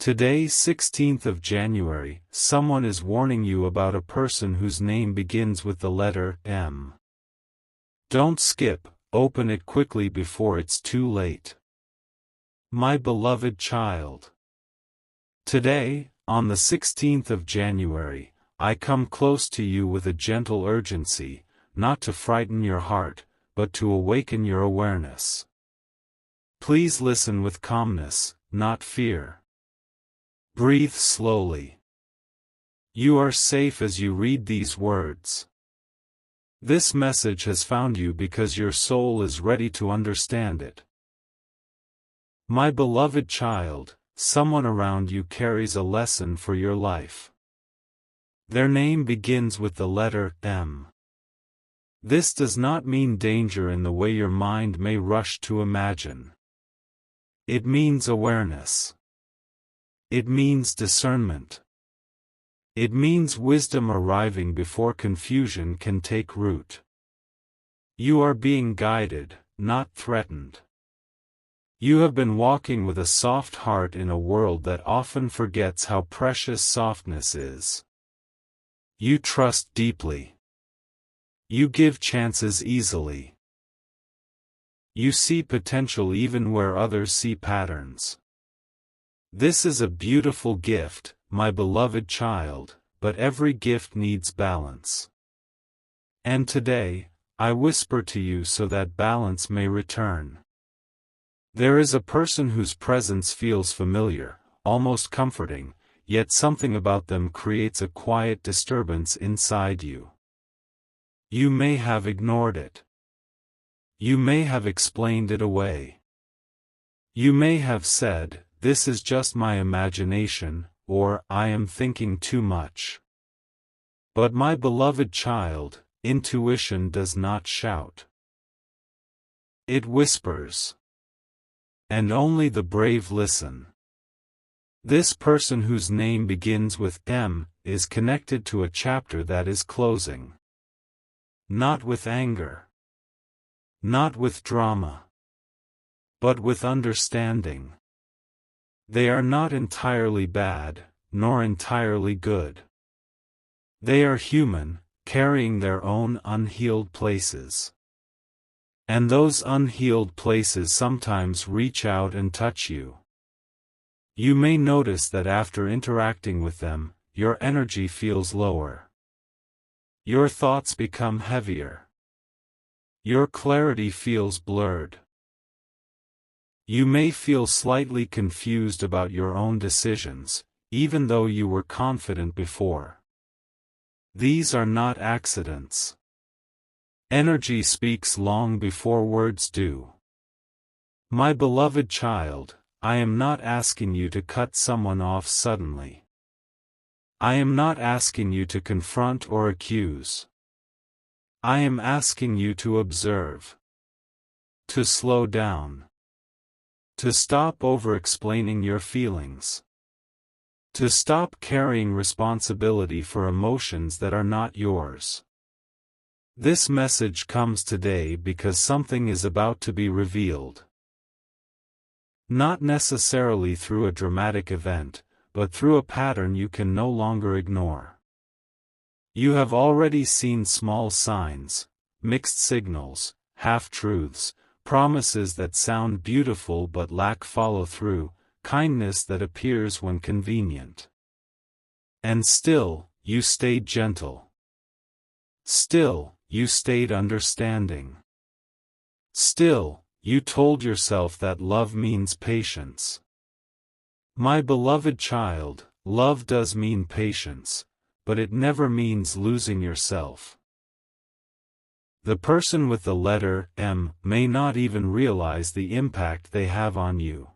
Today, 16th of January, someone is warning you about a person whose name begins with the letter M. Don't skip, open it quickly before it's too late. My beloved child. Today, on the 16th of January, I come close to you with a gentle urgency, not to frighten your heart, but to awaken your awareness. Please listen with calmness, not fear. Breathe slowly. You are safe as you read these words. This message has found you because your soul is ready to understand it. My beloved child, someone around you carries a lesson for your life. Their name begins with the letter M. This does not mean danger in the way your mind may rush to imagine. It means awareness. It means discernment. It means wisdom arriving before confusion can take root. You are being guided, not threatened. You have been walking with a soft heart in a world that often forgets how precious softness is. You trust deeply. You give chances easily. You see potential even where others see patterns. This is a beautiful gift, my beloved child, but every gift needs balance. And today, I whisper to you so that balance may return. There is a person whose presence feels familiar, almost comforting, yet something about them creates a quiet disturbance inside you. You may have ignored it. You may have explained it away. You may have said, "This is just my imagination," or "I am thinking too much." But my beloved child, intuition does not shout. It whispers. And only the brave listen. This person whose name begins with M is connected to a chapter that is closing. Not with anger. Not with drama. But with understanding. They are not entirely bad, nor entirely good. They are human, carrying their own unhealed places. And those unhealed places sometimes reach out and touch you. You may notice that after interacting with them, your energy feels lower. Your thoughts become heavier. Your clarity feels blurred. You may feel slightly confused about your own decisions, even though you were confident before. These are not accidents. Energy speaks long before words do. My beloved child, I am not asking you to cut someone off suddenly. I am not asking you to confront or accuse. I am asking you to observe. To slow down. To stop over-explaining your feelings. To stop carrying responsibility for emotions that are not yours. This message comes today because something is about to be revealed. Not necessarily through a dramatic event, but through a pattern you can no longer ignore. You have already seen small signs, mixed signals, half-truths, promises that sound beautiful but lack follow-through, kindness that appears when convenient. And still, you stayed gentle. Still, you stayed understanding. Still, you told yourself that love means patience. My beloved child, love does mean patience, but it never means losing yourself. The person with the letter M may not even realize the impact they have on you.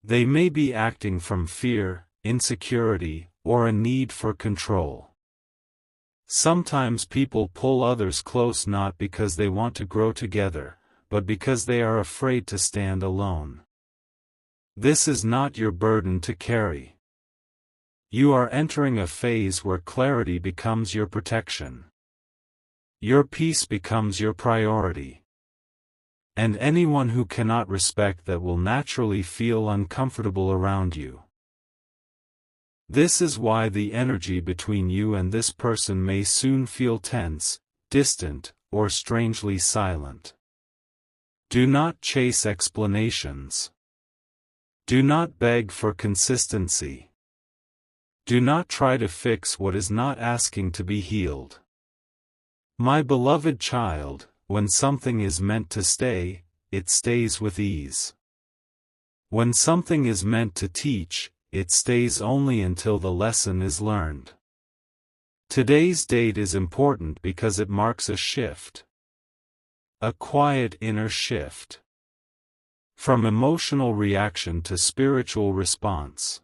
They may be acting from fear, insecurity, or a need for control. Sometimes people pull others close not because they want to grow together, but because they are afraid to stand alone. This is not your burden to carry. You are entering a phase where clarity becomes your protection. Your peace becomes your priority. And anyone who cannot respect that will naturally feel uncomfortable around you. This is why the energy between you and this person may soon feel tense, distant, or strangely silent. Do not chase explanations. Do not beg for consistency. Do not try to fix what is not asking to be healed. My beloved child, when something is meant to stay, it stays with ease. When something is meant to teach, it stays only until the lesson is learned. Today's date is important because it marks a shift. A quiet inner shift. From emotional reaction to spiritual response.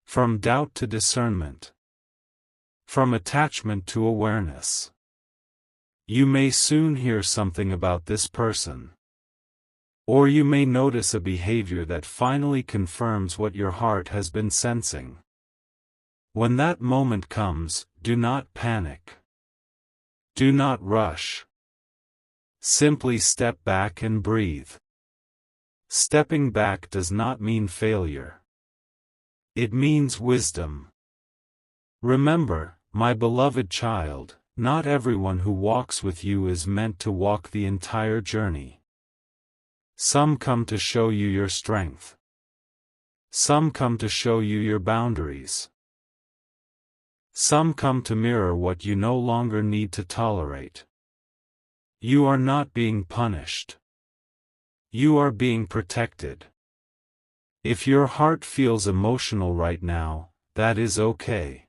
From doubt to discernment. From attachment to awareness. You may soon hear something about this person. Or you may notice a behavior that finally confirms what your heart has been sensing. When that moment comes, do not panic. Do not rush. Simply step back and breathe. Stepping back does not mean failure. It means wisdom. Remember, my beloved child, not everyone who walks with you is meant to walk the entire journey. Some come to show you your strength. Some come to show you your boundaries. Some come to mirror what you no longer need to tolerate. You are not being punished. You are being protected. If your heart feels emotional right now, that is okay.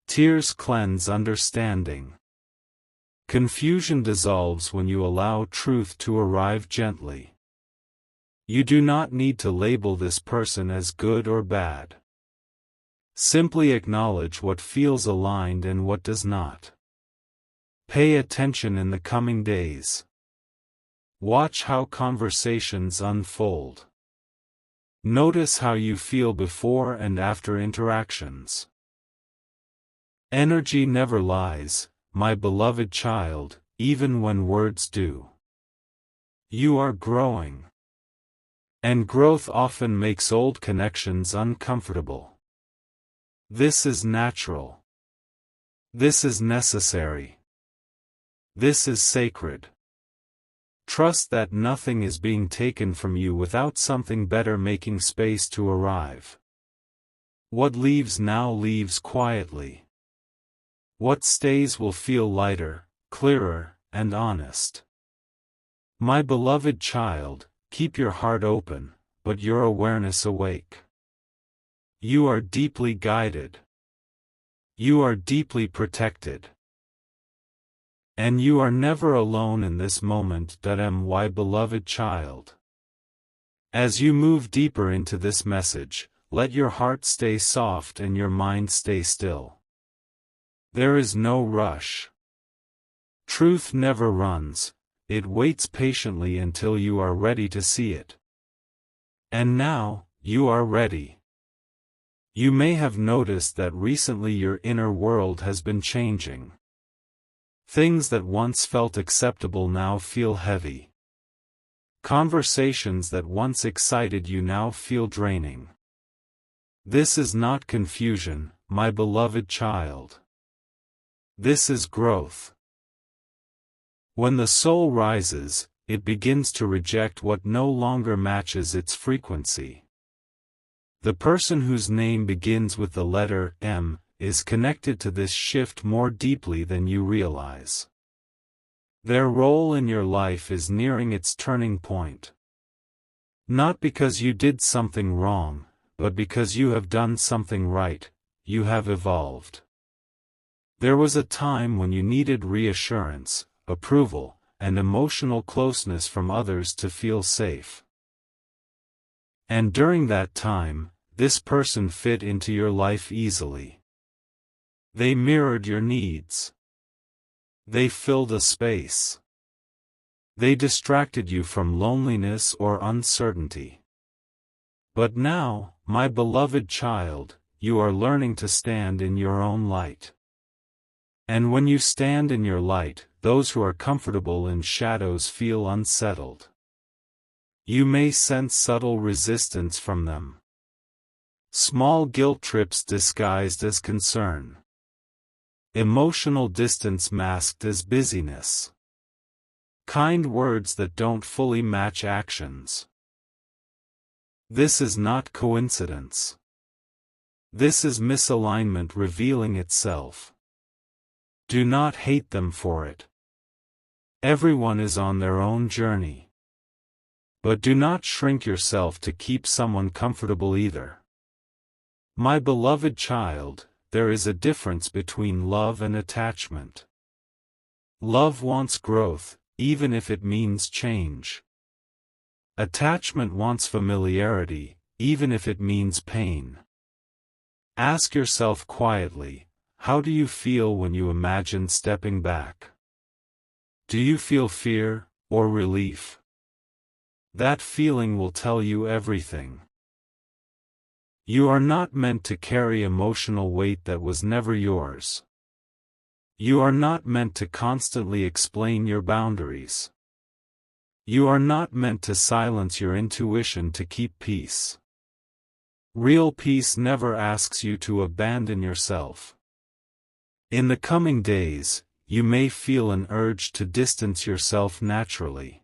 Tears cleanse understanding. Confusion dissolves when you allow truth to arrive gently. You do not need to label this person as good or bad. Simply acknowledge what feels aligned and what does not. Pay attention in the coming days. Watch how conversations unfold. Notice how you feel before and after interactions. Energy never lies, my beloved child, even when words do. You are growing. And growth often makes old connections uncomfortable. This is natural. This is necessary. This is sacred. Trust that nothing is being taken from you without something better making space to arrive. What leaves now leaves quietly. What stays will feel lighter, clearer, and honest. My beloved child, keep your heart open, but your awareness awake. You are deeply guided. You are deeply protected. And you are never alone in this moment. My beloved child. As you move deeper into this message, let your heart stay soft and your mind stay still. There is no rush. Truth never runs, it waits patiently until you are ready to see it. And now, you are ready. You may have noticed that recently your inner world has been changing. Things that once felt acceptable now feel heavy. Conversations that once excited you now feel draining. This is not confusion, my beloved child. This is growth. When the soul rises, it begins to reject what no longer matches its frequency. The person whose name begins with the letter M is connected to this shift more deeply than you realize. Their role in your life is nearing its turning point. Not because you did something wrong, but because you have done something right, you have evolved. There was a time when you needed reassurance, approval, and emotional closeness from others to feel safe. And during that time, this person fit into your life easily. They mirrored your needs. They filled a space. They distracted you from loneliness or uncertainty. But now, my beloved child, you are learning to stand in your own light. And when you stand in your light, those who are comfortable in shadows feel unsettled. You may sense subtle resistance from them. Small guilt trips disguised as concern. Emotional distance masked as busyness. Kind words that don't fully match actions. This is not coincidence. This is misalignment revealing itself. Do not hate them for it. Everyone is on their own journey. But do not shrink yourself to keep someone comfortable either. My beloved child, there is a difference between love and attachment. Love wants growth, even if it means change. Attachment wants familiarity, even if it means pain. Ask yourself quietly, how do you feel when you imagine stepping back? Do you feel fear, or relief? That feeling will tell you everything. You are not meant to carry emotional weight that was never yours. You are not meant to constantly explain your boundaries. You are not meant to silence your intuition to keep peace. Real peace never asks you to abandon yourself. In the coming days, you may feel an urge to distance yourself naturally.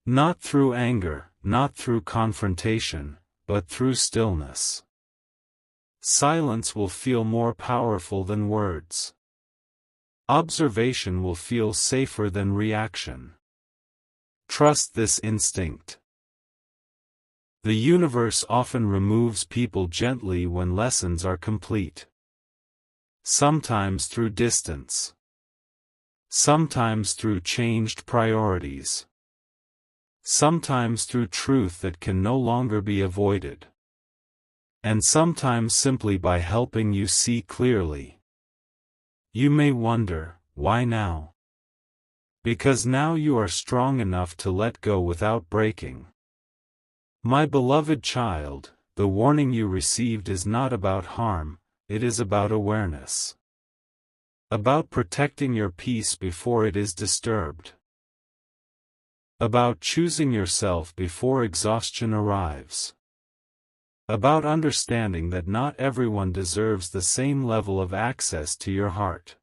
Not through anger, not through confrontation, but through stillness. Silence will feel more powerful than words. Observation will feel safer than reaction. Trust this instinct. The universe often removes people gently when lessons are complete. Sometimes through distance. Sometimes through changed priorities. Sometimes through truth that can no longer be avoided. And sometimes simply by helping you see clearly. You may wonder, why now? Because now you are strong enough to let go without breaking. My beloved child, the warning you received is not about harm, it is about awareness. About protecting your peace before it is disturbed. About choosing yourself before exhaustion arrives. About understanding that not everyone deserves the same level of access to your heart.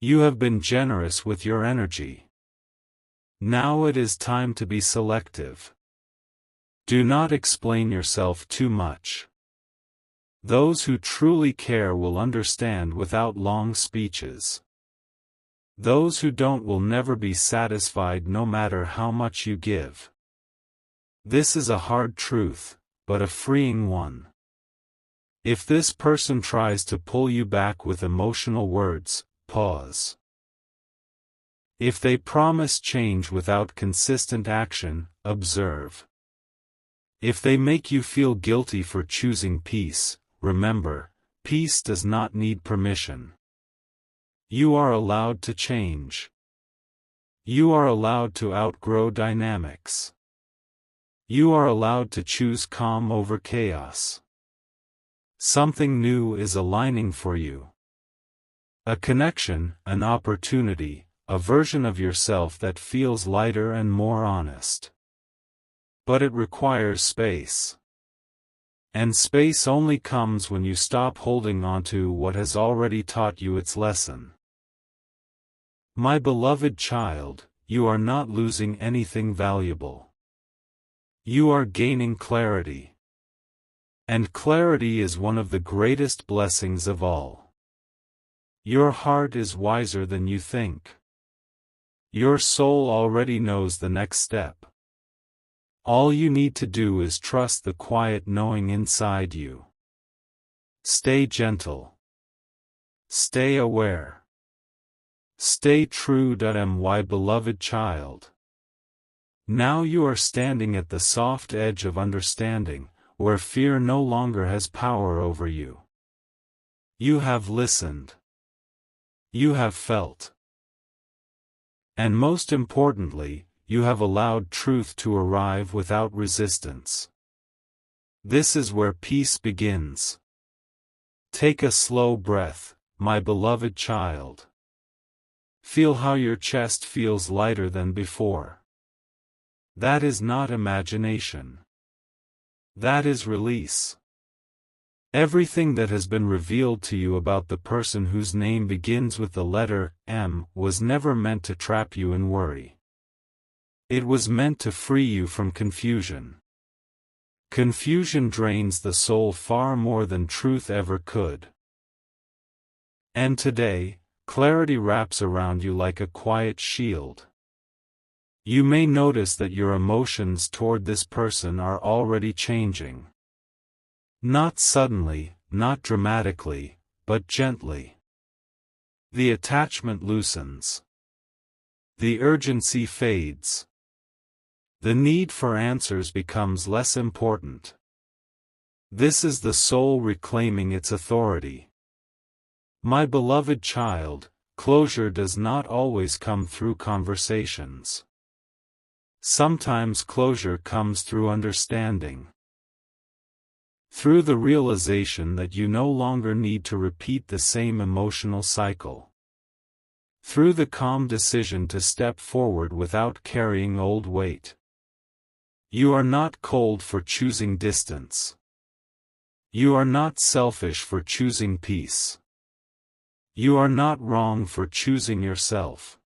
You have been generous with your energy. Now it is time to be selective. Do not explain yourself too much. Those who truly care will understand without long speeches. Those who don't will never be satisfied no matter how much you give. This is a hard truth, but a freeing one. If this person tries to pull you back with emotional words, pause. If they promise change without consistent action, observe. If they make you feel guilty for choosing peace, remember, peace does not need permission. You are allowed to change. You are allowed to outgrow dynamics. You are allowed to choose calm over chaos. Something new is aligning for you. A connection, an opportunity, a version of yourself that feels lighter and more honest. But it requires space. And space only comes when you stop holding on to what has already taught you its lesson. My beloved child, you are not losing anything valuable. You are gaining clarity. And clarity is one of the greatest blessings of all. Your heart is wiser than you think. Your soul already knows the next step. All you need to do is trust the quiet knowing inside you. Stay gentle. Stay aware. Stay true. My beloved child. Now you are standing at the soft edge of understanding, where fear no longer has power over you. You have listened. You have felt. And most importantly, you have allowed truth to arrive without resistance. This is where peace begins. Take a slow breath, my beloved child. Feel how your chest feels lighter than before. That is not imagination. That is release. Everything that has been revealed to you about the person whose name begins with the letter M was never meant to trap you in worry. It was meant to free you from confusion. Confusion drains the soul far more than truth ever could. And today, clarity wraps around you like a quiet shield. You may notice that your emotions toward this person are already changing. Not suddenly, not dramatically, but gently. The attachment loosens. The urgency fades. The need for answers becomes less important. This is the soul reclaiming its authority. My beloved child, closure does not always come through conversations. Sometimes closure comes through understanding. Through the realization that you no longer need to repeat the same emotional cycle. Through the calm decision to step forward without carrying old weight. You are not cold for choosing distance. You are not selfish for choosing peace. You are not wrong for choosing yourself.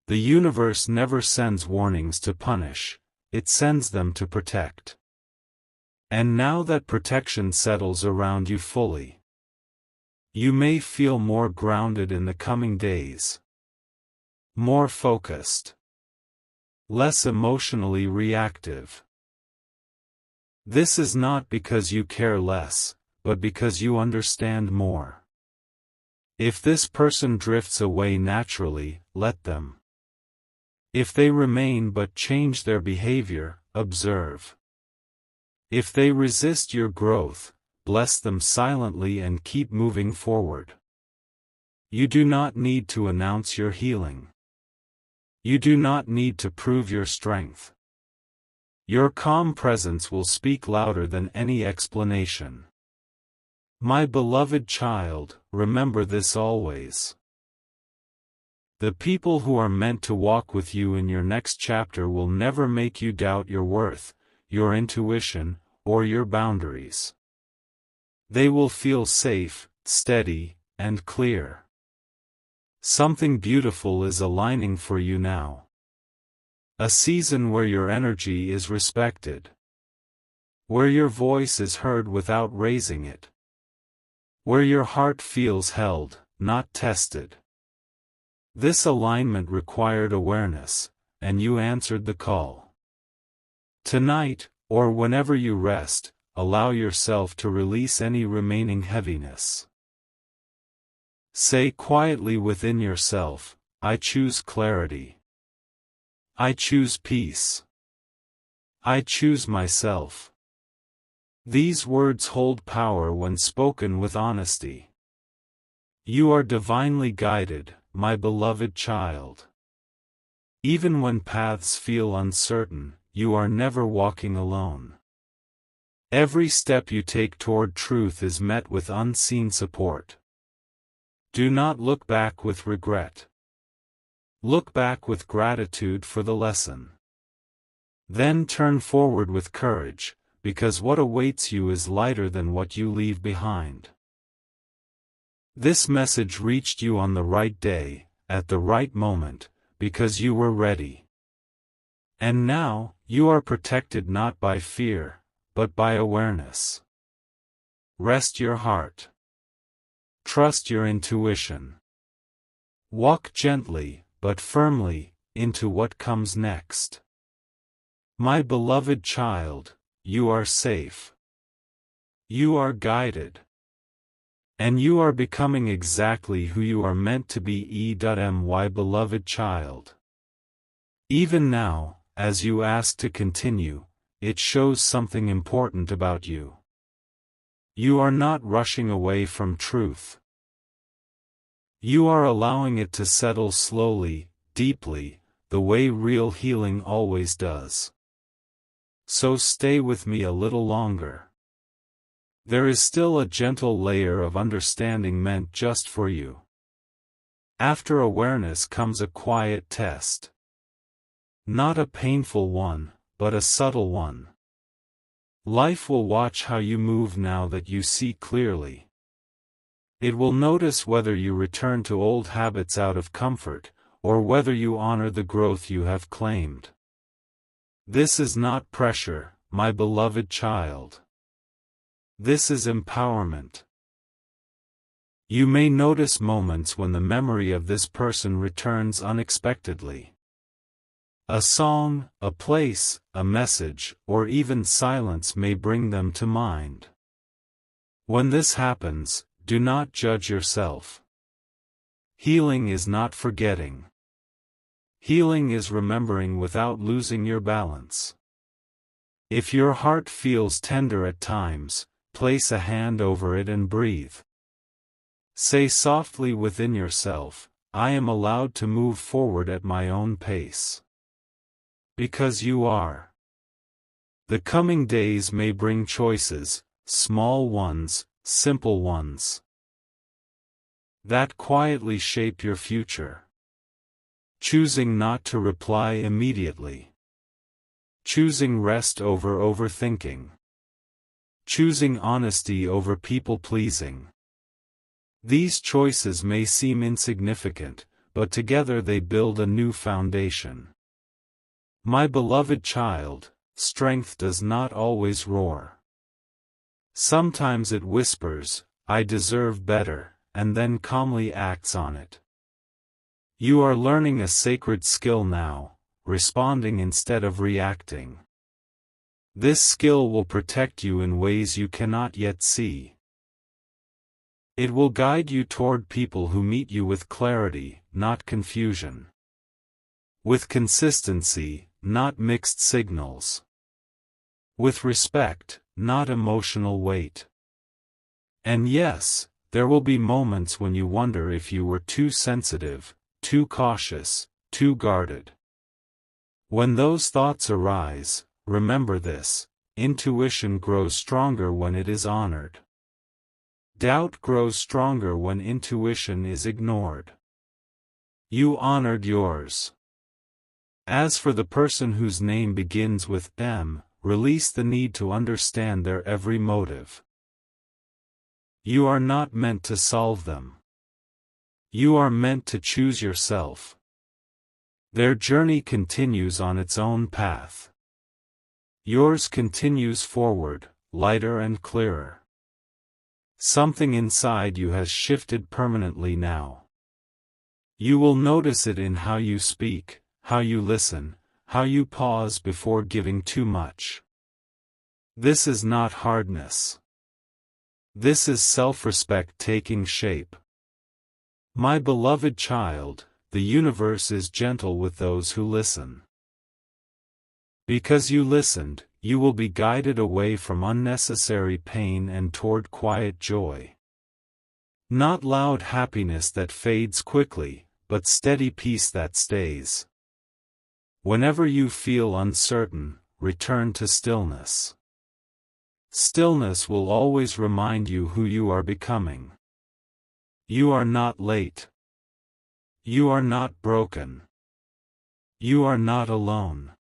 The universe never sends warnings to punish, it sends them to protect. And now that protection settles around you fully, you may feel more grounded in the coming days. More focused. Less emotionally reactive. This is not because you care less, but because you understand more. If this person drifts away naturally, let them. If they remain but change their behavior, observe. If they resist your growth, bless them silently and keep moving forward. You do not need to announce your healing. You do not need to prove your strength. Your calm presence will speak louder than any explanation. My beloved child, remember this always. The people who are meant to walk with you in your next chapter will never make you doubt your worth, your intuition, or your boundaries. They will feel safe, steady, and clear. Something beautiful is aligning for you now. A season where your energy is respected. Where your voice is heard without raising it. Where your heart feels held, not tested. This alignment required awareness, and you answered the call. Tonight, or whenever you rest, allow yourself to release any remaining heaviness. Say quietly within yourself, I choose clarity. I choose peace. I choose myself. These words hold power when spoken with honesty. You are divinely guided, my beloved child. Even when paths feel uncertain, you are never walking alone. Every step you take toward truth is met with unseen support. Do not look back with regret. Look back with gratitude for the lesson. Then turn forward with courage, because what awaits you is lighter than what you leave behind. This message reached you on the right day, at the right moment, because you were ready. And now, you are protected not by fear, but by awareness. Rest your heart. Trust your intuition. Walk gently, but firmly, into what comes next. My beloved child, you are safe. You are guided. And you are becoming exactly who you are meant to be. My beloved child. Even now, as you ask to continue, it shows something important about you. You are not rushing away from truth. You are allowing it to settle slowly, deeply, the way real healing always does. So stay with me a little longer. There is still a gentle layer of understanding meant just for you. After awareness comes a quiet test. Not a painful one, but a subtle one. Life will watch how you move now that you see clearly. It will notice whether you return to old habits out of comfort, or whether you honor the growth you have claimed. This is not pressure, my beloved child. This is empowerment. You may notice moments when the memory of this person returns unexpectedly. A song, a place, a message, or even silence may bring them to mind. When this happens, do not judge yourself. Healing is not forgetting. Healing is remembering without losing your balance. If your heart feels tender at times, place a hand over it and breathe. Say softly within yourself, I am allowed to move forward at my own pace. Because you are. The coming days may bring choices, small ones, simple ones, that quietly shape your future. Choosing not to reply immediately. Choosing rest over overthinking. Choosing honesty over people-pleasing. These choices may seem insignificant, but together they build a new foundation. My beloved child, strength does not always roar. Sometimes it whispers, I deserve better, and then calmly acts on it. You are learning a sacred skill now, responding instead of reacting. This skill will protect you in ways you cannot yet see. It will guide you toward people who meet you with clarity, not confusion. With consistency, not mixed signals. With respect, not emotional weight. And yes, there will be moments when you wonder if you were too sensitive, too cautious, too guarded. When those thoughts arise, remember this: intuition grows stronger when it is honored. Doubt grows stronger when intuition is ignored. You honored yours. As for the person whose name begins with M, release the need to understand their every motive. You are not meant to solve them. You are meant to choose yourself. Their journey continues on its own path. Yours continues forward, lighter and clearer. Something inside you has shifted permanently now. You will notice it in how you speak, how you listen, how you pause before giving too much. This is not hardness. This is self-respect taking shape. My beloved child, the universe is gentle with those who listen. Because you listened, you will be guided away from unnecessary pain and toward quiet joy. Not loud happiness that fades quickly, but steady peace that stays. Whenever you feel uncertain, return to stillness. Stillness will always remind you who you are becoming. You are not late. You are not broken. You are not alone.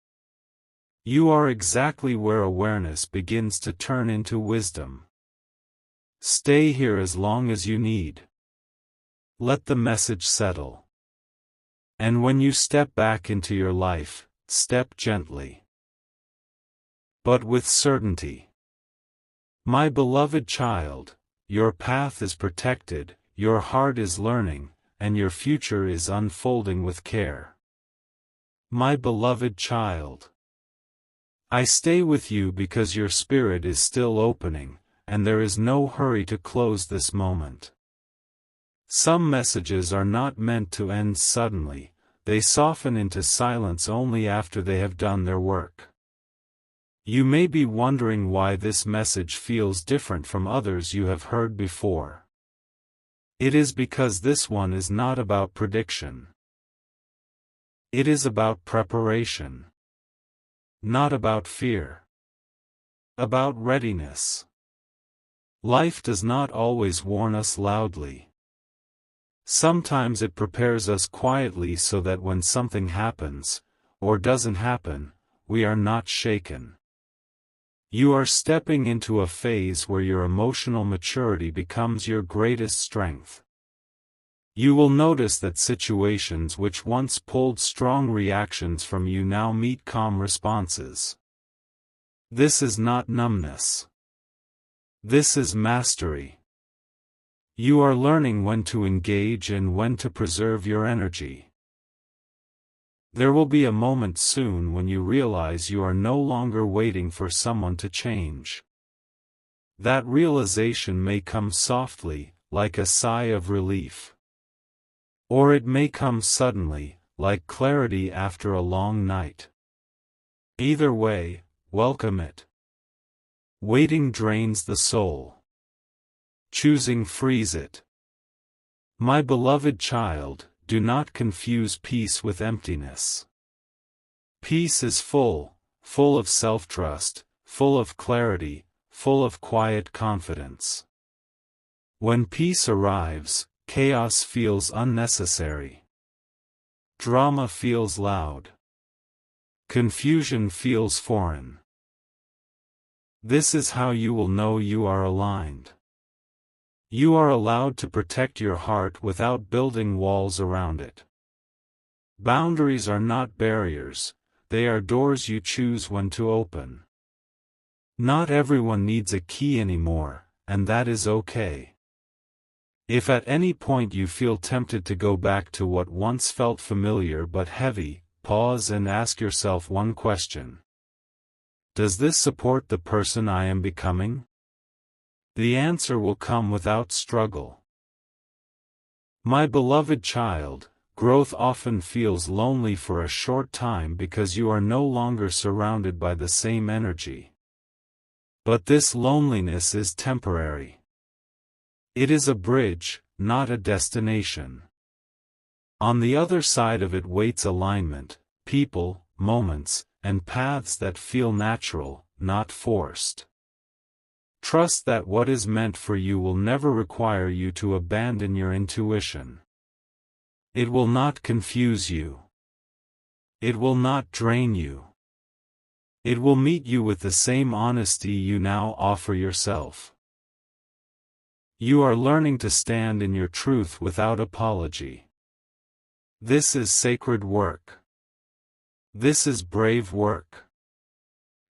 You are exactly where awareness begins to turn into wisdom. Stay here as long as you need. Let the message settle. And when you step back into your life, step gently, but with certainty. My beloved child, your path is protected, your heart is learning, and your future is unfolding with care. My beloved child, I stay with you because your spirit is still opening, and there is no hurry to close this moment. Some messages are not meant to end suddenly, they soften into silence only after they have done their work. You may be wondering why this message feels different from others you have heard before. It is because this one is not about prediction. It is about preparation. Not about fear. About readiness. Life does not always warn us loudly. Sometimes it prepares us quietly so that when something happens, or doesn't happen, we are not shaken. You are stepping into a phase where your emotional maturity becomes your greatest strength. You will notice that situations which once pulled strong reactions from you now meet calm responses. This is not numbness. This is mastery. You are learning when to engage and when to preserve your energy. There will be a moment soon when you realize you are no longer waiting for someone to change. That realization may come softly, like a sigh of relief. Or it may come suddenly, like clarity after a long night. Either way, welcome it. Waiting drains the soul. Choosing frees it. My beloved child, do not confuse peace with emptiness. Peace is full of self-trust, full of clarity, full of quiet confidence. When peace arrives, chaos feels unnecessary. Drama feels loud. Confusion feels foreign. This is how you will know you are aligned. You are allowed to protect your heart without building walls around it. Boundaries are not barriers, they are doors you choose when to open. Not everyone needs a key anymore, and that is okay. If at any point you feel tempted to go back to what once felt familiar but heavy, pause and ask yourself one question. Does this support the person I am becoming? The answer will come without struggle. My beloved child, growth often feels lonely for a short time because you are no longer surrounded by the same energy. But this loneliness is temporary. It is a bridge, not a destination. On the other side of it waits alignment, people, moments, and paths that feel natural, not forced. Trust that what is meant for you will never require you to abandon your intuition. It will not confuse you. It will not drain you. It will meet you with the same honesty you now offer yourself. You are learning to stand in your truth without apology. This is sacred work. This is brave work.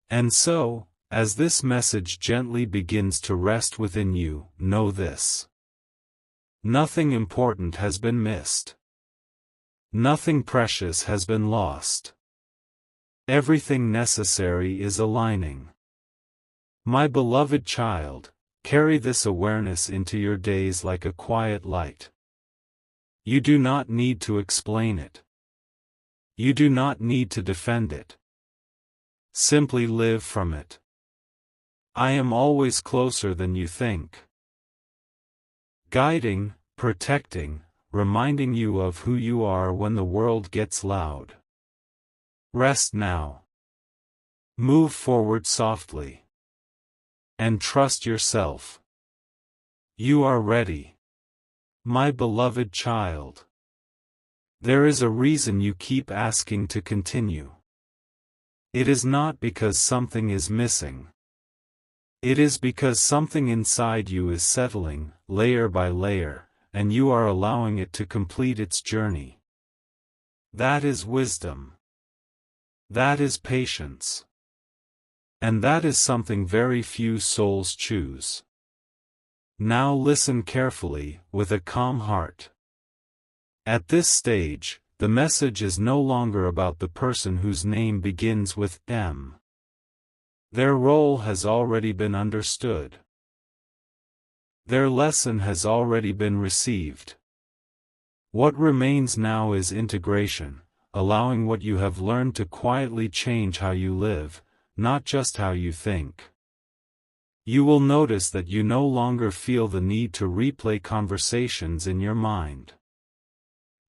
And so, as this message gently begins to rest within you, know this. Nothing important has been missed. Nothing precious has been lost. Everything necessary is aligning. My beloved child, carry this awareness into your days like a quiet light. You do not need to explain it. You do not need to defend it. Simply live from it. I am always closer than you think. Guiding, protecting, reminding you of who you are when the world gets loud. Rest now. Move forward softly. And trust yourself. You are ready. My beloved child. There is a reason you keep asking to continue. It is not because something is missing. It is because something inside you is settling, layer by layer, and you are allowing it to complete its journey. That is wisdom. That is patience. And that is something very few souls choose. Now listen carefully, with a calm heart. At this stage, the message is no longer about the person whose name begins with M. Their role has already been understood. Their lesson has already been received. What remains now is integration, allowing what you have learned to quietly change how you live, not just how you think. You will notice that you no longer feel the need to replay conversations in your mind.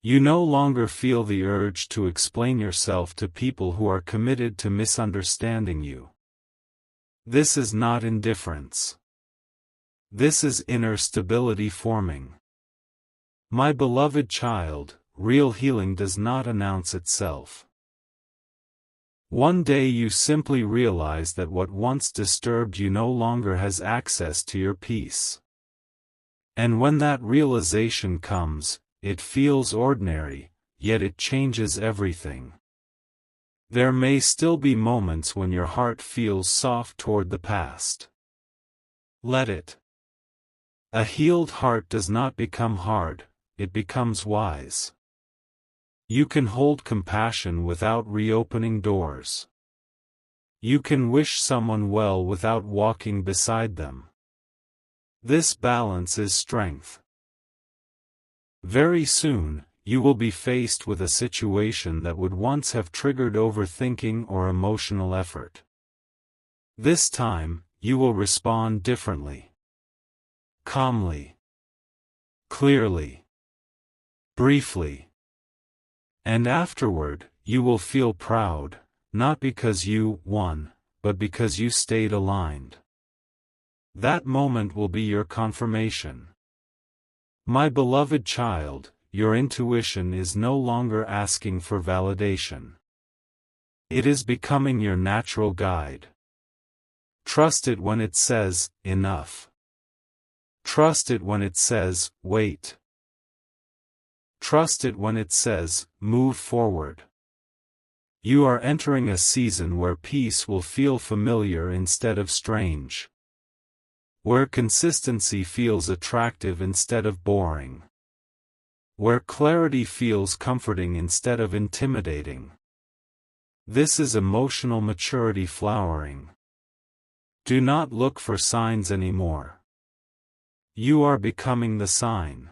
You no longer feel the urge to explain yourself to people who are committed to misunderstanding you. This is not indifference. This is inner stability forming. My beloved child, real healing does not announce itself. One day you simply realize that what once disturbed you no longer has access to your peace. And when that realization comes, it feels ordinary, yet it changes everything. There may still be moments when your heart feels soft toward the past. Let it. A healed heart does not become hard, it becomes wise. You can hold compassion without reopening doors. You can wish someone well without walking beside them. This balance is strength. Very soon, you will be faced with a situation that would once have triggered overthinking or emotional effort. This time, you will respond differently. Calmly. Clearly. Briefly. And afterward, you will feel proud, not because you won, but because you stayed aligned. That moment will be your confirmation. My beloved child, your intuition is no longer asking for validation. It is becoming your natural guide. Trust it when it says, enough. Trust it when it says, wait. Trust it when it says, move forward. You are entering a season where peace will feel familiar instead of strange. Where consistency feels attractive instead of boring. Where clarity feels comforting instead of intimidating. This is emotional maturity flowering. Do not look for signs anymore. You are becoming the sign.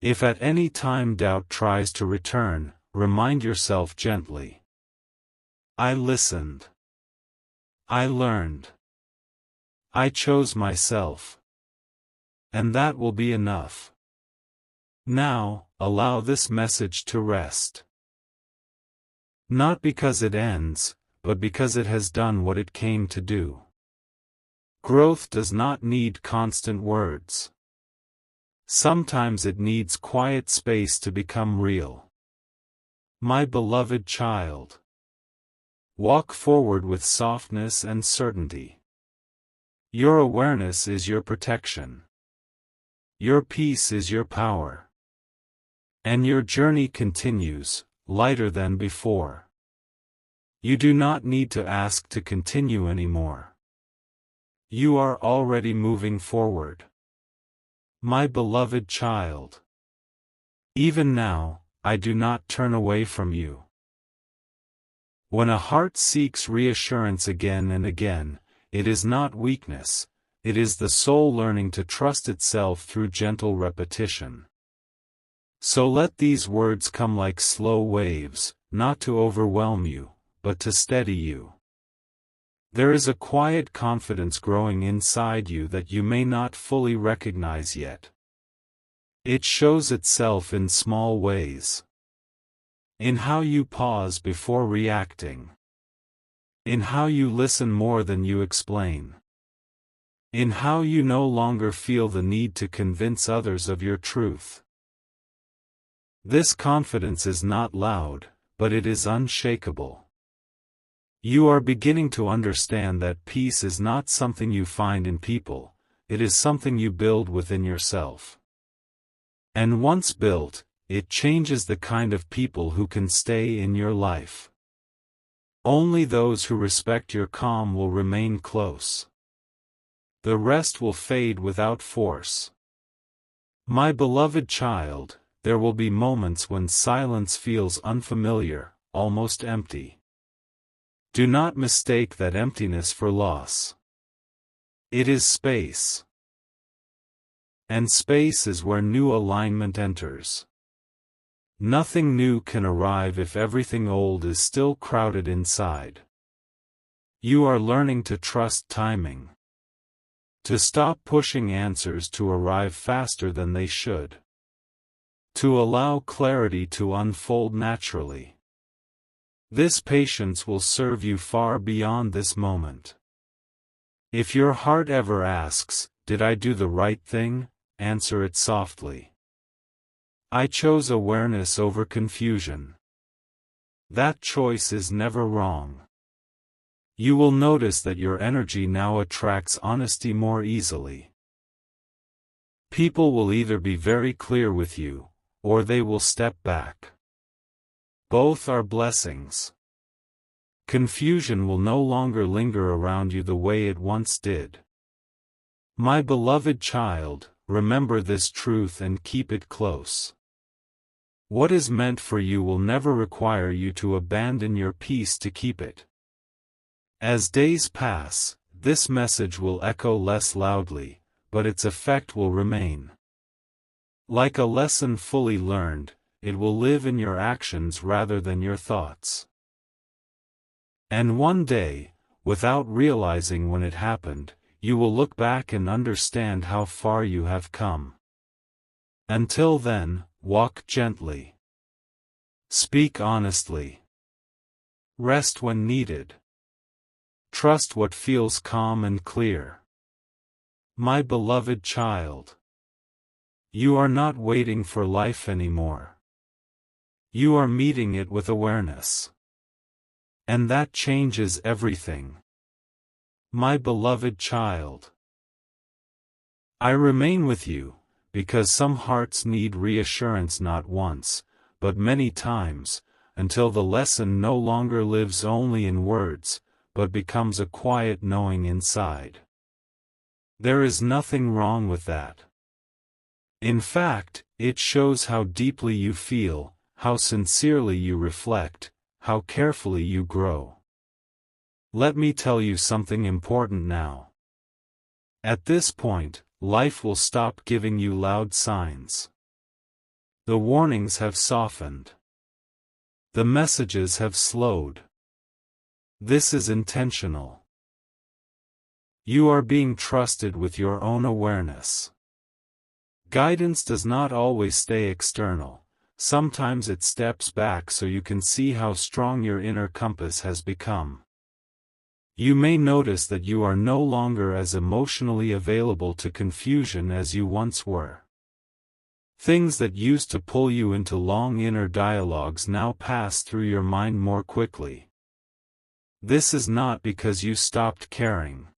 If at any time doubt tries to return, remind yourself gently. I listened. I learned. I chose myself. And that will be enough. Now, allow this message to rest. Not because it ends, but because it has done what it came to do. Growth does not need constant words. Sometimes it needs quiet space to become real. My beloved child. Walk forward with softness and certainty. Your awareness is your protection. Your peace is your power. And your journey continues, lighter than before. You do not need to ask to continue anymore. You are already moving forward. My beloved child. Even now, I do not turn away from you. When a heart seeks reassurance again and again, it is not weakness, it is the soul learning to trust itself through gentle repetition. So let these words come like slow waves, not to overwhelm you, but to steady you. There is a quiet confidence growing inside you that you may not fully recognize yet. It shows itself in small ways. In how you pause before reacting. In how you listen more than you explain. In how you no longer feel the need to convince others of your truth. This confidence is not loud, but it is unshakable. You are beginning to understand that peace is not something you find in people, it is something you build within yourself. And once built, it changes the kind of people who can stay in your life. Only those who respect your calm will remain close. The rest will fade without force. My beloved child, there will be moments when silence feels unfamiliar, almost empty. Do not mistake that emptiness for loss. It is space. And space is where new alignment enters. Nothing new can arrive if everything old is still crowded inside. You are learning to trust timing. To stop pushing answers to arrive faster than they should. To allow clarity to unfold naturally. This patience will serve you far beyond this moment. If your heart ever asks, "Did I do the right thing?" answer it softly. I chose awareness over confusion. That choice is never wrong. You will notice that your energy now attracts honesty more easily. People will either be very clear with you, or they will step back. Both are blessings. Confusion will no longer linger around you the way it once did. My beloved child, remember this truth and keep it close. What is meant for you will never require you to abandon your peace to keep it. As days pass, this message will echo less loudly, but its effect will remain. Like a lesson fully learned, it will live in your actions rather than your thoughts. And one day, without realizing when it happened, you will look back and understand how far you have come. Until then, walk gently. Speak honestly. Rest when needed. Trust what feels calm and clear. My beloved child. You are not waiting for life anymore. You are meeting it with awareness. And that changes everything. My beloved child. I remain with you, because some hearts need reassurance not once, but many times, until the lesson no longer lives only in words, but becomes a quiet knowing inside. There is nothing wrong with that. In fact, it shows how deeply you feel, how sincerely you reflect, how carefully you grow. Let me tell you something important now. At this point, life will stop giving you loud signs. The warnings have softened. The messages have slowed. This is intentional. You are being trusted with your own awareness. Guidance does not always stay external. Sometimes it steps back so you can see how strong your inner compass has become. You may notice that you are no longer as emotionally available to confusion as you once were. Things that used to pull you into long inner dialogues now pass through your mind more quickly. This is not because you stopped caring.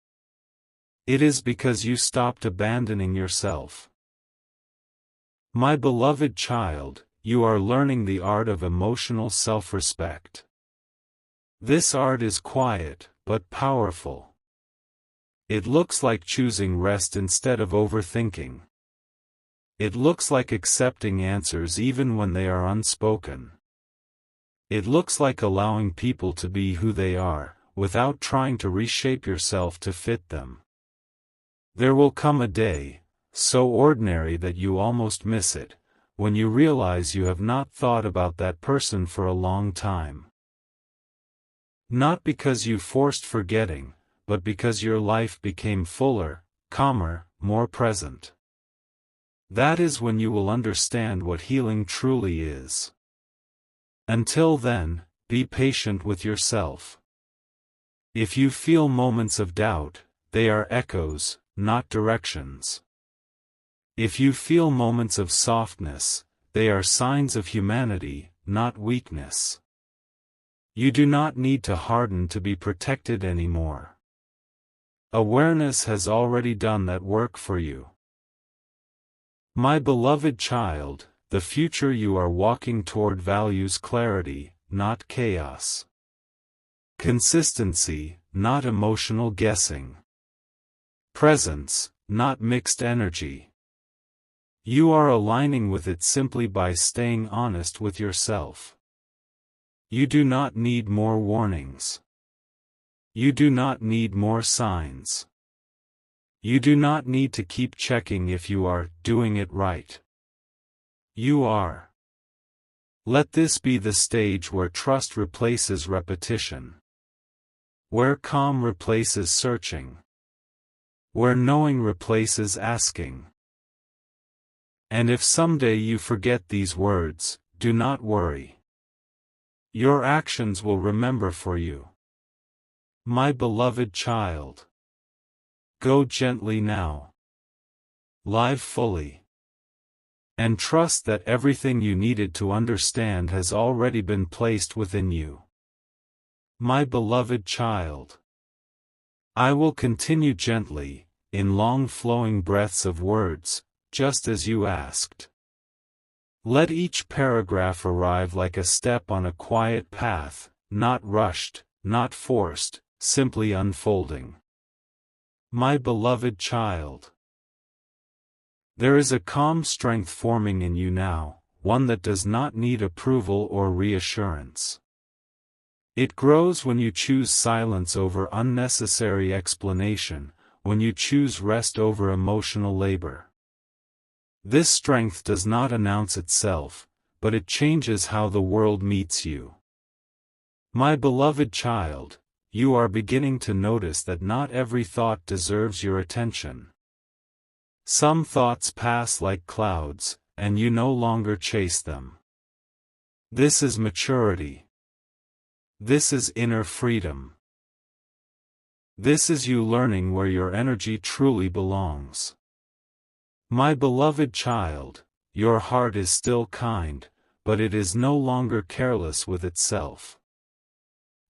It is because you stopped abandoning yourself. My beloved child, you are learning the art of emotional self-respect. This art is quiet, but powerful. It looks like choosing rest instead of overthinking. It looks like accepting answers even when they are unspoken. It looks like allowing people to be who they are, without trying to reshape yourself to fit them. There will come a day, so ordinary that you almost miss it, when you realize you have not thought about that person for a long time. Not because you forced forgetting, but because your life became fuller, calmer, more present. That is when you will understand what healing truly is. Until then, be patient with yourself. If you feel moments of doubt, they are echoes, not directions. If you feel moments of softness, they are signs of humanity, not weakness. You do not need to harden to be protected anymore. Awareness has already done that work for you. My beloved child, the future you are walking toward values clarity, not chaos. Consistency, not emotional guessing. Presence, not mixed energy. You are aligning with it simply by staying honest with yourself. You do not need more warnings. You do not need more signs. You do not need to keep checking if you are doing it right. You are. Let this be the stage where trust replaces repetition. Where calm replaces searching. Where knowing replaces asking. And if someday you forget these words, do not worry. Your actions will remember for you. My beloved child. Go gently now. Live fully. And trust that everything you needed to understand has already been placed within you. My beloved child, I will continue gently, in long flowing breaths of words, just as you asked. Let each paragraph arrive like a step on a quiet path, not rushed, not forced, simply unfolding. My beloved child, there is a calm strength forming in you now, one that does not need approval or reassurance. It grows when you choose silence over unnecessary explanation, when you choose rest over emotional labor. This strength does not announce itself, but it changes how the world meets you. My beloved child, you are beginning to notice that not every thought deserves your attention. Some thoughts pass like clouds, and you no longer chase them. This is maturity. This is inner freedom. This is you learning where your energy truly belongs. My beloved child, your heart is still kind, but it is no longer careless with itself.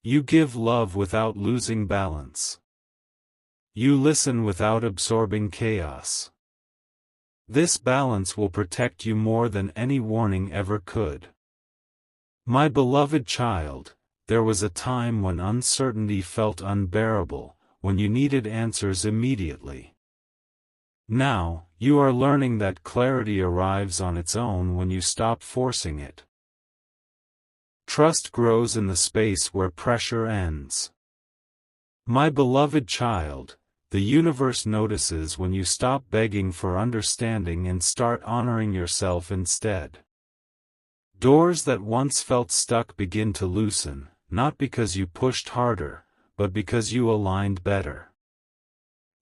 You give love without losing balance. You listen without absorbing chaos. This balance will protect you more than any warning ever could. My beloved child, there was a time when uncertainty felt unbearable, when you needed answers immediately. Now, you are learning that clarity arrives on its own when you stop forcing it. Trust grows in the space where pressure ends. My beloved child, the universe notices when you stop begging for understanding and start honoring yourself instead. Doors that once felt stuck begin to loosen, not because you pushed harder, but because you aligned better.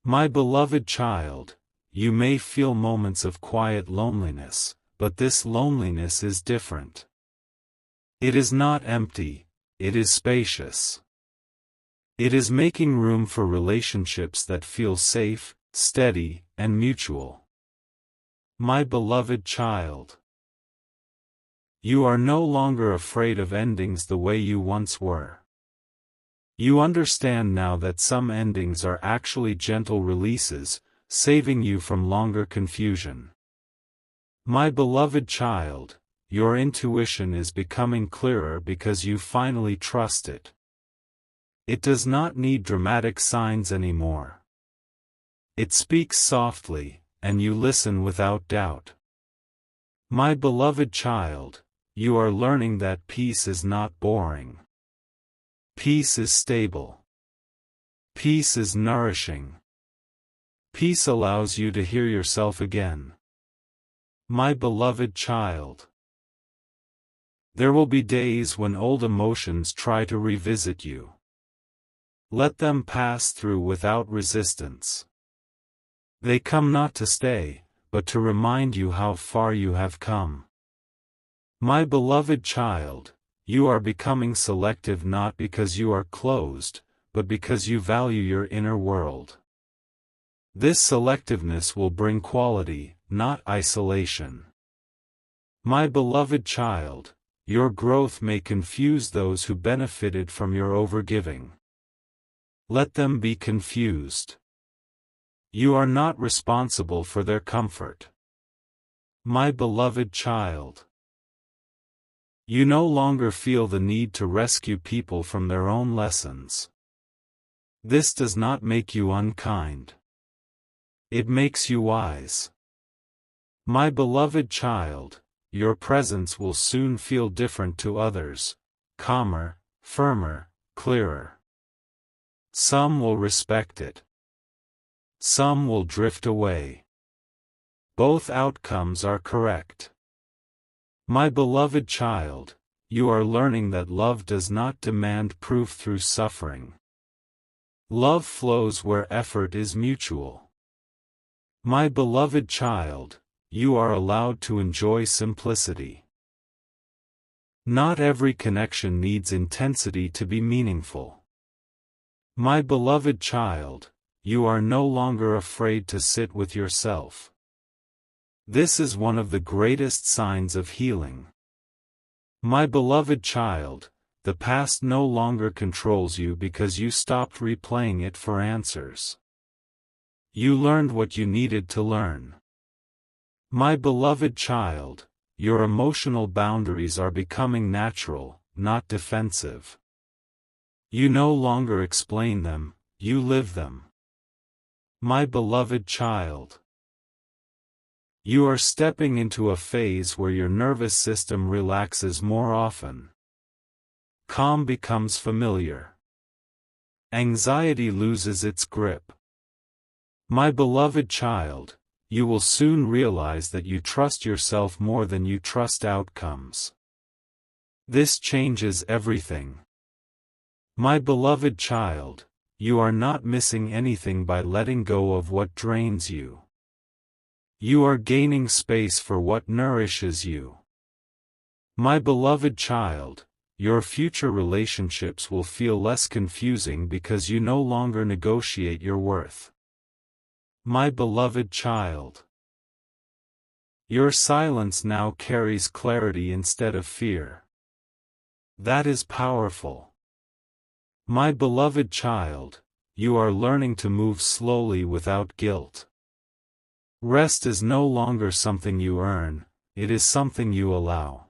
My beloved child, you may feel moments of quiet loneliness, but this loneliness is different. It is not empty, it is spacious. It is making room for relationships that feel safe, steady, and mutual. My beloved child, you are no longer afraid of endings the way you once were. You understand now that some endings are actually gentle releases, saving you from longer confusion. My beloved child, your intuition is becoming clearer because you finally trust it. It does not need dramatic signs anymore. It speaks softly, and you listen without doubt. My beloved child, you are learning that peace is not boring. Peace is stable. Peace is nourishing. Peace allows you to hear yourself again. My beloved child, there will be days when old emotions try to revisit you. Let them pass through without resistance. They come not to stay, but to remind you how far you have come. My beloved child, you are becoming selective not because you are closed, but because you value your inner world. This selectiveness will bring quality, not isolation. My beloved child, your growth may confuse those who benefited from your overgiving. Let them be confused. You are not responsible for their comfort. My beloved child, you no longer feel the need to rescue people from their own lessons. This does not make you unkind. It makes you wise. My beloved child, your presence will soon feel different to others, calmer, firmer, clearer. Some will respect it. Some will drift away. Both outcomes are correct. My beloved child, you are learning that love does not demand proof through suffering. Love flows where effort is mutual. My beloved child, you are allowed to enjoy simplicity. Not every connection needs intensity to be meaningful. My beloved child, you are no longer afraid to sit with yourself. This is one of the greatest signs of healing. My beloved child, the past no longer controls you because you stopped replaying it for answers. You learned what you needed to learn. My beloved child, your emotional boundaries are becoming natural, not defensive. You no longer explain them, you live them. My beloved child, you are stepping into a phase where your nervous system relaxes more often. Calm becomes familiar. Anxiety loses its grip. My beloved child, you will soon realize that you trust yourself more than you trust outcomes. This changes everything. My beloved child, you are not missing anything by letting go of what drains you. You are gaining space for what nourishes you. My beloved child, your future relationships will feel less confusing because you no longer negotiate your worth. My beloved child, your silence now carries clarity instead of fear. That is powerful. My beloved child, you are learning to move slowly without guilt. Rest is no longer something you earn, it is something you allow.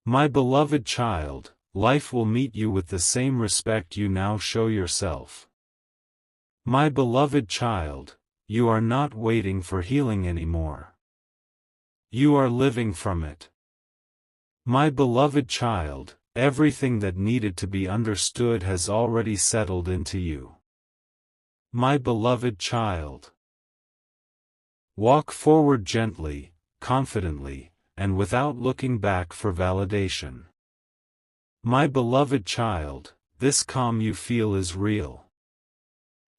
My beloved child, life will meet you with the same respect you now show yourself. My beloved child, you are not waiting for healing anymore. You are living from it. My beloved child, everything that needed to be understood has already settled into you. My beloved child, walk forward gently, confidently, and without looking back for validation. My beloved child, this calm you feel is real.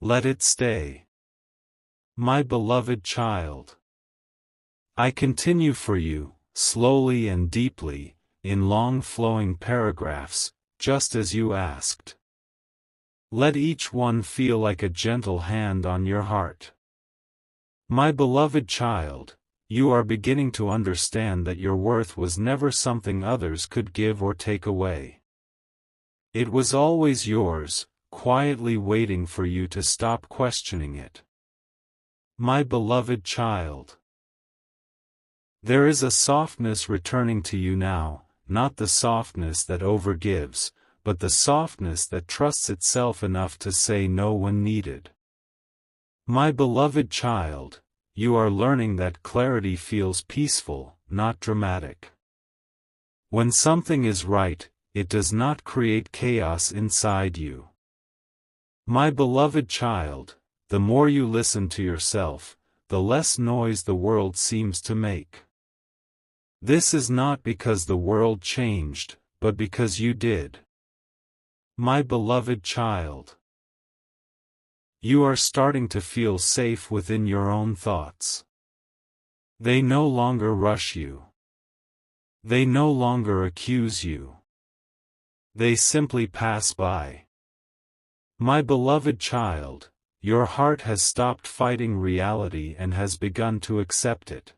Let it stay. My beloved child, I continue for you, slowly and deeply, in long flowing paragraphs, just as you asked. Let each one feel like a gentle hand on your heart. My beloved child, you are beginning to understand that your worth was never something others could give or take away. It was always yours, quietly waiting for you to stop questioning it. My beloved child, there is a softness returning to you now, not the softness that overgives, but the softness that trusts itself enough to say no when needed. My beloved child, you are learning that clarity feels peaceful, not dramatic. When something is right, it does not create chaos inside you. My beloved child, the more you listen to yourself, the less noise the world seems to make. This is not because the world changed, but because you did. My beloved child, you are starting to feel safe within your own thoughts. They no longer rush you. They no longer accuse you. They simply pass by. My beloved child, your heart has stopped fighting reality and has begun to accept it.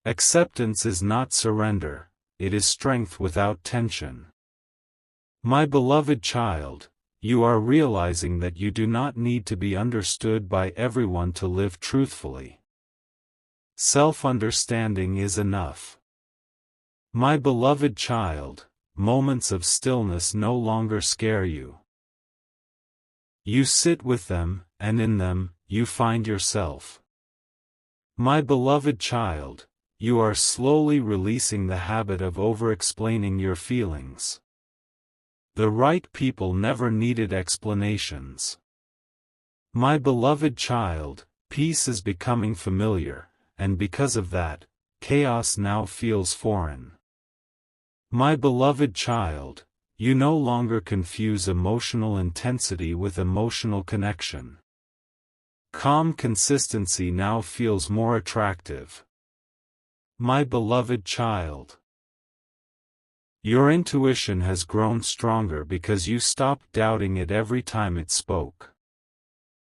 Acceptance is not surrender, it is strength without tension. My beloved child, you are realizing that you do not need to be understood by everyone to live truthfully. Self-understanding is enough. My beloved child, moments of stillness no longer scare you. You sit with them, and in them, you find yourself. My beloved child, you are slowly releasing the habit of over-explaining your feelings. The right people never needed explanations. My beloved child, peace is becoming familiar, and because of that, chaos now feels foreign. My beloved child, you no longer confuse emotional intensity with emotional connection. Calm consistency now feels more attractive. My beloved child, your intuition has grown stronger because you stopped doubting it every time it spoke.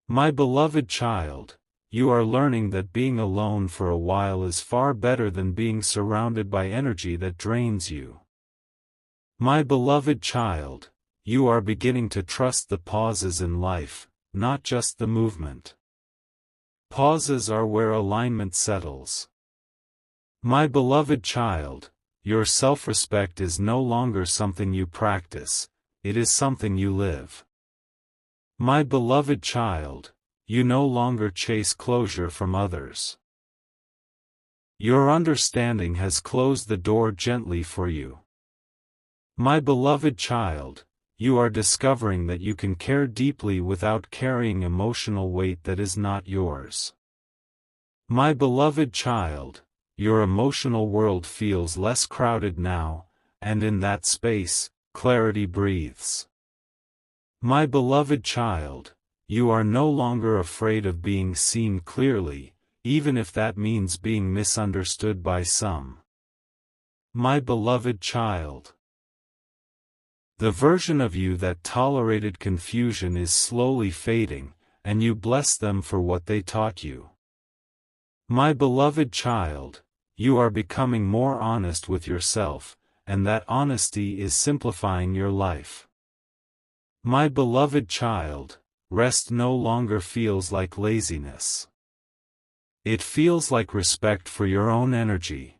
My beloved child, you are learning that being alone for a while is far better than being surrounded by energy that drains you. My beloved child, you are beginning to trust the pauses in life, not just the movement. Pauses are where alignment settles. My beloved child, your self-respect is no longer something you practice, it is something you live. My beloved child, you no longer chase closure from others. Your understanding has closed the door gently for you. My beloved child, you are discovering that you can care deeply without carrying emotional weight that is not yours. My beloved child, your emotional world feels less crowded now, and in that space, clarity breathes. My beloved child, you are no longer afraid of being seen clearly, even if that means being misunderstood by some. My beloved child, the version of you that tolerated confusion is slowly fading, and you bless them for what they taught you. My beloved child, you are becoming more honest with yourself, and that honesty is simplifying your life. My beloved child, rest no longer feels like laziness. It feels like respect for your own energy.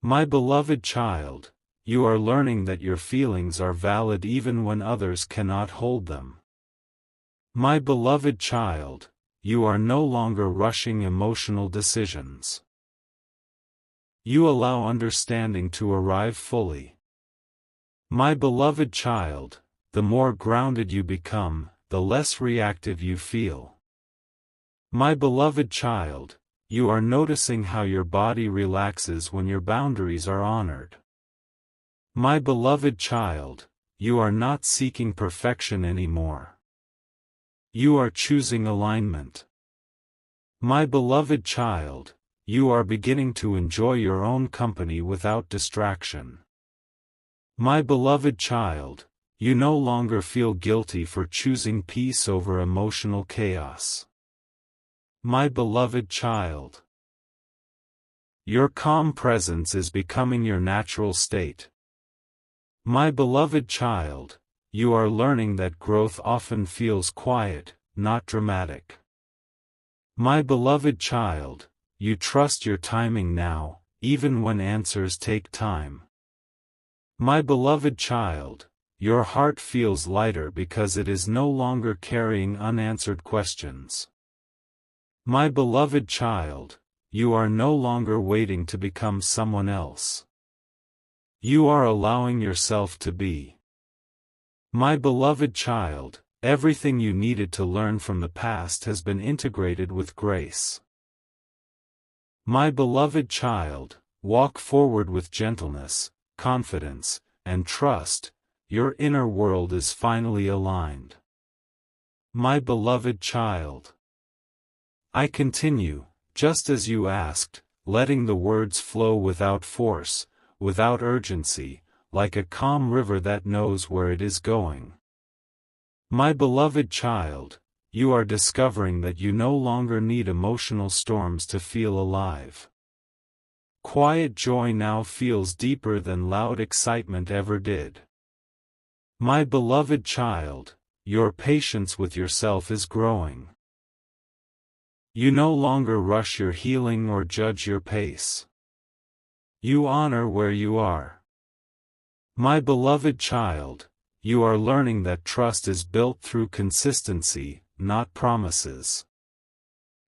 My beloved child, you are learning that your feelings are valid even when others cannot hold them. My beloved child, you are no longer rushing emotional decisions. You allow understanding to arrive fully. My beloved child, the more grounded you become, the less reactive you feel. My beloved child, you are noticing how your body relaxes when your boundaries are honored. My beloved child, you are not seeking perfection anymore. You are choosing alignment. My beloved child, you are beginning to enjoy your own company without distraction. My beloved child, you no longer feel guilty for choosing peace over emotional chaos. My beloved child, your calm presence is becoming your natural state. My beloved child, you are learning that growth often feels quiet, not dramatic. My beloved child, you trust your timing now, even when answers take time. My beloved child, your heart feels lighter because it is no longer carrying unanswered questions. My beloved child, you are no longer waiting to become someone else. You are allowing yourself to be. My beloved child, everything you needed to learn from the past has been integrated with grace. My beloved child, walk forward with gentleness, confidence, and trust, your inner world is finally aligned. My beloved child, I continue, just as you asked, letting the words flow without force, without urgency, like a calm river that knows where it is going. My beloved child, you are discovering that you no longer need emotional storms to feel alive. Quiet joy now feels deeper than loud excitement ever did. My beloved child, your patience with yourself is growing. You no longer rush your healing or judge your pace. You honor where you are. My beloved child, you are learning that trust is built through consistency, not promises.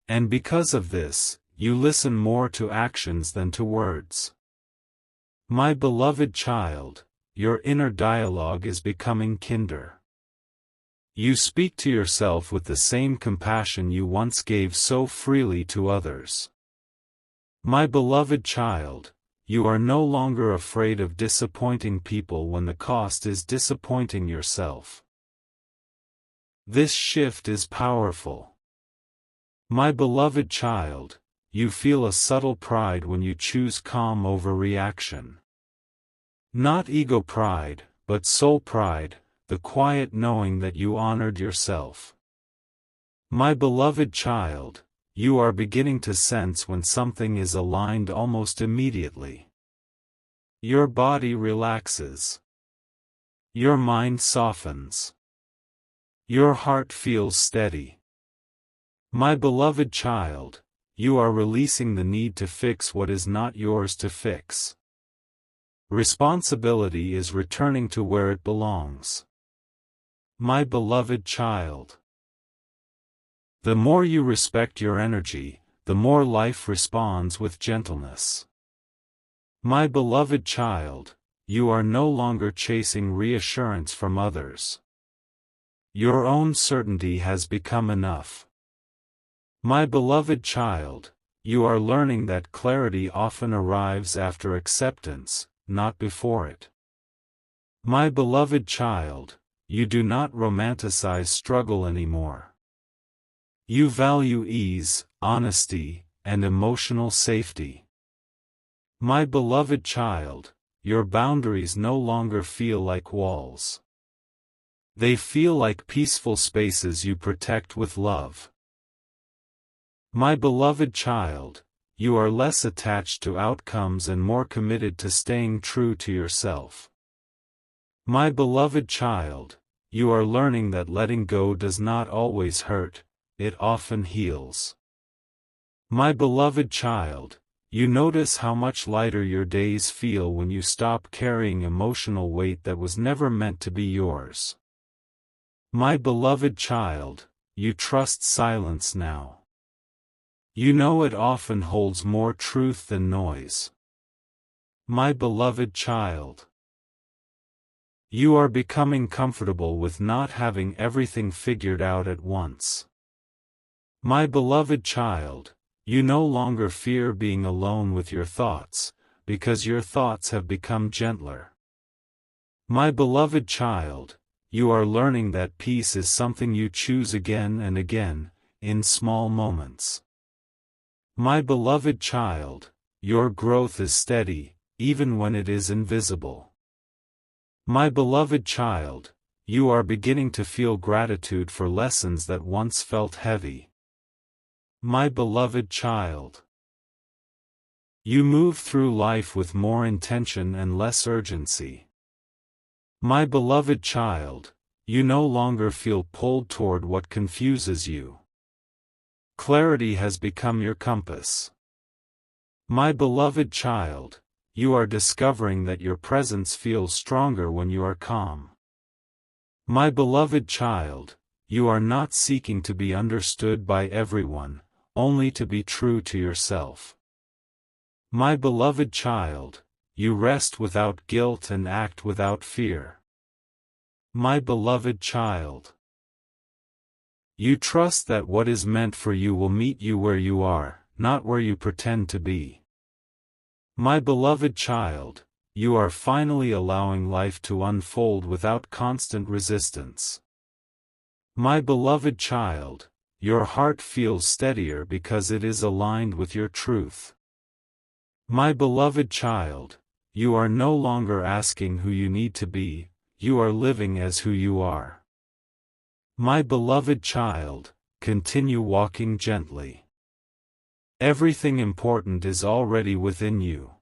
And because of this, you listen more to actions than to words. My beloved child, your inner dialogue is becoming kinder. You speak to yourself with the same compassion you once gave so freely to others. My beloved child, you are no longer afraid of disappointing people when the cost is disappointing yourself. This shift is powerful. My beloved child, you feel a subtle pride when you choose calm over reaction. Not ego pride, but soul pride, the quiet knowing that you honored yourself. My beloved child, you are beginning to sense when something is aligned almost immediately. Your body relaxes. Your mind softens. Your heart feels steady. My beloved child, you are releasing the need to fix what is not yours to fix. Responsibility is returning to where it belongs. My beloved child. The more you respect your energy, the more life responds with gentleness. My beloved child, you are no longer chasing reassurance from others. Your own certainty has become enough. My beloved child, you are learning that clarity often arrives after acceptance, not before it. My beloved child, you do not romanticize struggle anymore. You value ease, honesty, and emotional safety. My beloved child, your boundaries no longer feel like walls. They feel like peaceful spaces you protect with love. My beloved child, you are less attached to outcomes and more committed to staying true to yourself. My beloved child, you are learning that letting go does not always hurt, it often heals. My beloved child, you notice how much lighter your days feel when you stop carrying emotional weight that was never meant to be yours. My beloved child, you trust silence now. You know it often holds more truth than noise. My beloved child. You are becoming comfortable with not having everything figured out at once. My beloved child, you no longer fear being alone with your thoughts, because your thoughts have become gentler. My beloved child, you are learning that peace is something you choose again and again, in small moments. My beloved child, your growth is steady, even when it is invisible. My beloved child, you are beginning to feel gratitude for lessons that once felt heavy. My beloved child. You move through life with more intention and less urgency. My beloved child, you no longer feel pulled toward what confuses you. Clarity has become your compass. My beloved child, you are discovering that your presence feels stronger when you are calm. My beloved child, you are not seeking to be understood by everyone, only to be true to yourself. My beloved child, you rest without guilt and act without fear. My beloved child. You trust that what is meant for you will meet you where you are, not where you pretend to be. My beloved child, you are finally allowing life to unfold without constant resistance. My beloved child, your heart feels steadier because it is aligned with your truth. My beloved child, you are no longer asking who you need to be, you are living as who you are. My beloved child, continue walking gently. Everything important is already within you.